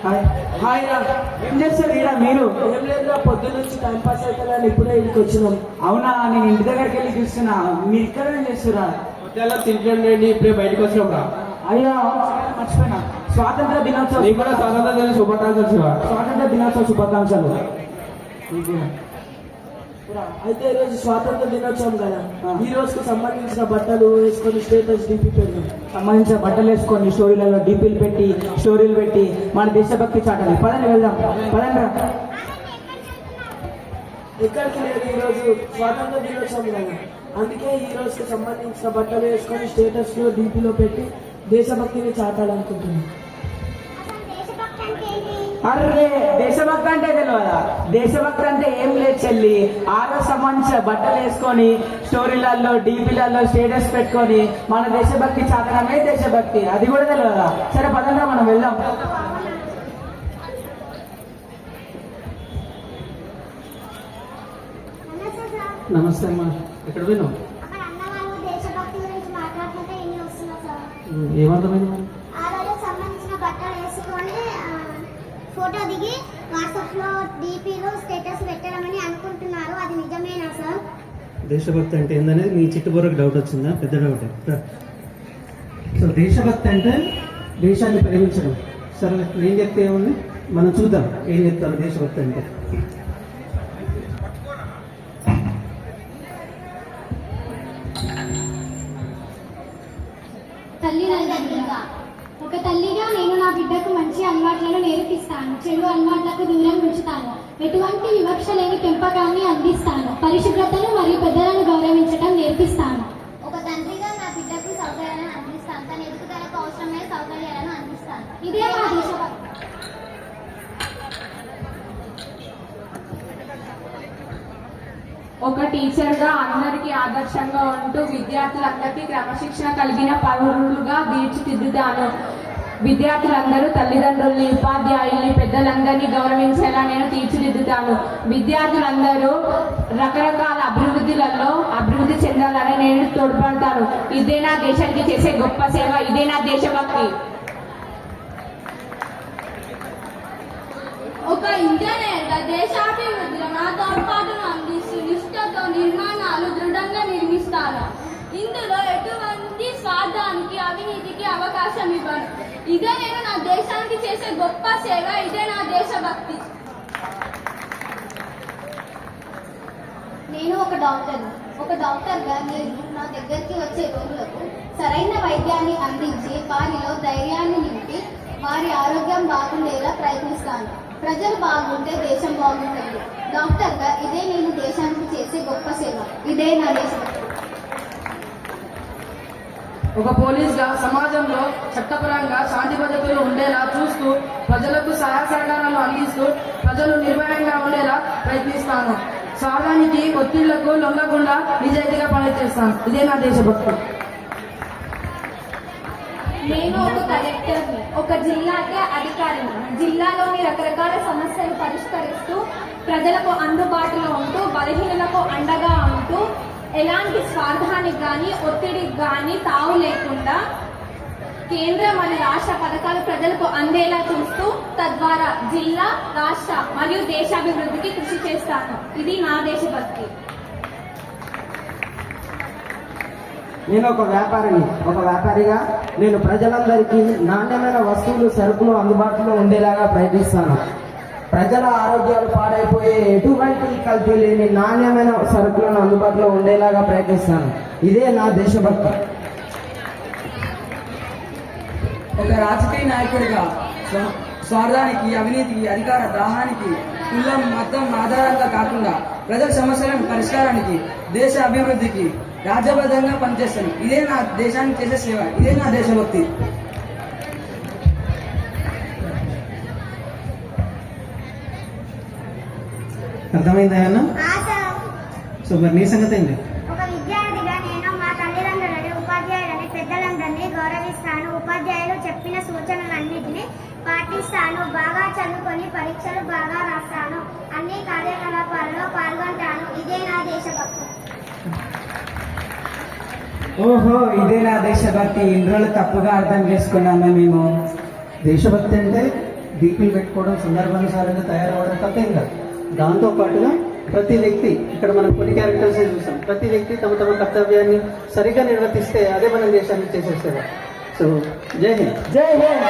Hi రా. ఏం చేస్తారు ఈడ మీరు? ఏం లేదు, పొద్దున్న నుంచి టైం పాస్ అవుతుందని ఇప్పుడే ఇంటికి వచ్చినాం. అవునా, నేను ఇంటి దగ్గరికి వెళ్ళి చూస్తున్నా. మీరు ఇక్కడ ఏం చేస్తురా? హోటల్లో తింటుండండి, ఇప్పుడే బయటకు వచ్చినాం రా. అయ్యా మర్చిపోయినా, స్వాతంత్ర దినోత్సవం. నీకు కూడా స్వాతంత్ర దిన శుభాకాంక్షలు. స్వాతంత్ర దినోత్సవ శుభాకాంక్షలు. అయితే ఈరోజు స్వాతంత్ర దినోత్సవం కదా, ఈ రోజుకు సంబంధించిన బట్టలు వేసుకొని స్టేటస్ డీపీ పెడదాం. సంబంధించిన బట్టలు వేసుకొని స్టోరీలలో డీపీలు పెట్టి స్టోరీలు పెట్టి మన దేశభక్తి చాటాలి. పదండి వెళ్దాం, పదండి రా. ఎక్కడికి లేదు, ఈరోజు స్వాతంత్ర దినోత్సవం కదా, అందుకే ఈ రోజుకు సంబంధించిన బట్టలు వేసుకొని స్టేటస్ లో డీపీలో పెట్టి దేశభక్తిని చాటాలనుకుంటున్నాను. అర్రే, దేశభక్తి అంటే తెలియదా? దేశభక్తి అంటే ఏం లేదు చెల్లి, ఆరో సంబంధించిన బట్టలు వేసుకొని స్టోరీలలో డీపీలలో స్టేటస్ పెట్టుకొని మన దేశభక్తి చాటడమే దేశభక్తి. అది కూడా తెలియదా? సరే పదంగా మనం వెళ్దాం. నమస్తే అమ్మా, ఎక్కడ పోయినావు? ఏమర్థమైంది? ఫోటో దిగి వాట్సాప్ లో డీపీలో స్టేటస్ పెట్టాలని అనుకుంటున్నారు, అది నిజమేనా సార్? దేశభక్తి అంటే ఏందనేది మీ చిట్టుబుర్రకు డౌట్ వచ్చిందా? పెద్ద డౌట్. సో దేశభక్తి అంటే దేశాన్ని ప్రేమించడం. సరే, ఏం చెప్తే ఏముంది, మనం చూద్దాం ఏం చెప్తారు దేశభక్తి అంటే. ఒక తల్లిగా నేను నా బిడ్డకు మంచి అలవాట్లను నేర్పిస్తాను, చెడు అలవాట్లకు దూరం ఉంచుతాను, ఎటువంటి వివక్ష లేని పెంపకాన్ని అందిస్తాను, పరిశుభ్రతను మరియు పెద్దలను గౌరవించడం నేర్పిస్తాను. ఒక తండ్రిగా నా బిడ్డకు సౌకర్యాలను అందిస్తాను, తన ఎదుగుదలకు అవసరమైన సౌకర్యాలను అందిస్తాను. ఇదే మా దేశభక్తి. ఒక టీచర్గా అందరికీ ఆదర్శంగా ఉంటూ విద్యార్థులందరికీ క్రమశిక్షణ కలిగిన పౌరులుగా తీర్చిదిద్దుతాను. విద్యార్థులందరూ తల్లిదండ్రుల్ని, ఉపాధ్యాయుల్ని, పెద్దలందరినీ గౌరవించేలా నేను తీర్చిదిద్దుతాను. విద్యార్థులందరూ రకరకాల అభివృద్ధిలలో అభివృద్ధి చెందాలని నేను తోడ్పడతాను. ఇదే నా దేశానికి చేసే గొప్ప సేవ, ఇదే నా దేశభక్తి. ఒక ఇంజనీర్గా దేశాభివృద్ధిలో నా తోడ్పాటును అందిస్తూ నిష్ఠతో నిర్మాణాలు దృఢంగా నిర్మిస్తాను. ఇందులో ఎటువంటి స్వార్థానికి, అవినీతికి అవకాశం ఇవ్వను. ఇదే నేను నా దేశానికి చేసే గొప్ప సేవ, ఇదే నా దేశభక్తి. నేను ఒక డాక్టర్గా నేను నా దగ్గరికి వచ్చే రోగులకు సరైన వైద్యాన్ని అందించి వారిలో ధైర్యాన్ని నింపి వారి ఆరోగ్యం బాగుండేలా ప్రయత్నిస్తాను. ప్రజలు బాగుంటే దేశం బాగుంటుంది. డాక్టర్గా ఇదే నేను దేశానికి చేసే గొప్ప సేవ, ఇదే నా దేశభక్తి. ఒక పోలీస్గా సమాజంలో చట్టపరంగా శాంతి భద్రతలు ఉండేలా చూస్తూ ప్రజలకు సహాయ సహకారాలు అందిస్తూ ప్రజలు నిర్భయంగా ఉండేలా ప్రయత్నిస్తాను. స్వార్థానికి, ఒత్తిళ్లకు లొంగకుండా నిజాయితీగా పనిచేస్తాను. ఇదే నా దేశభక్తి. నేను ఒక కలెక్టర్ని, ఒక జిల్లాకే అధికారిని. జిల్లాలోని రకరకాల సమస్యలు పరిష్కరిస్తూ ప్రజలకు అందుబాటులో ఉంటూ బలహీనులకు అండగా ఉంటూ ఎలాంటి స్వార్థానికి కానీ ఒత్తిడికి కానీ తావు లేకుండా కేంద్ర మరియు రాష్ట్ర పథకాలు ప్రజలకు అందేలా చూస్తూ తద్వారా జిల్లా, రాష్ట్ర మరియు దేశాభివృద్ధికి కృషి చేస్తాను. ఇది నా దేశభక్తి. నేను ఒక వ్యాపారిగా నేను ప్రజలందరికీ నాణ్యమైన వస్తువులు, సరుకులు అందుబాటులో ఉండేలాగా ప్రయత్నిస్తాను. ప్రజల ఆరోగ్యాలు పాడైపోయే ఎటువంటి కల్తీ లేని నాణ్యమైన సరుకులను అందుబాటులో ఉండేలాగా ప్రయత్నిస్తాను. ఇదే నా దేశభక్తి. ఒక రాజకీయ నాయకుడిగా స్వార్థానికి, అవినీతికి, అధికార దాహానికి, కులం, మతం ఆధారంగా కాకుండా ప్రజల సమస్యలను పరిష్కారానికి, దేశ అభివృద్ధికి రాజ్యబద్ధంగా పనిచేస్తాను. ఇదే నా దేశానికి చేసే సేవ, ఇదే నా దేశభక్తి. అర్థమైందా అన్న? సో మరి నీ సంగతి ఏంటి? ఒక విద్యార్థిగా నేను మా తల్లిదండ్రులని, ఉపాధ్యాయులని, పెద్దలందరినీ గౌరవిస్తాను. ఉపాధ్యాయులు చెప్పిన సూచనలన్నింటినీ పాటిస్తాను. బాగా చదువుకొని పరీక్షలు బాగా రాస్తాను. అన్ని కార్యకలాపాల్లో పాల్గొంటాను. ఇదే నా దేశభక్తి. ఓహో, ఇదే నా దేశభక్తి. ఇన్ని రోజులు తప్పుగా అర్థం చేసుకున్నాము మేము. దేశభక్తి అంటే దీపులు పెట్టుకోవడం, సందర్భానుసారంగా తయారవడం తప్పేం కాదు. దాంతో పాటుగా ప్రతి వ్యక్తి, ఇక్కడ మనం కొన్ని క్యారెక్టర్స్ చూస్తాం, ప్రతి వ్యక్తి తమ తమ కర్తవ్యాన్ని సరిగ్గా నిర్వర్తిస్తే అదే మన దేశాన్ని చేసేసేవారు. సో జై హింద్. జై హింద్.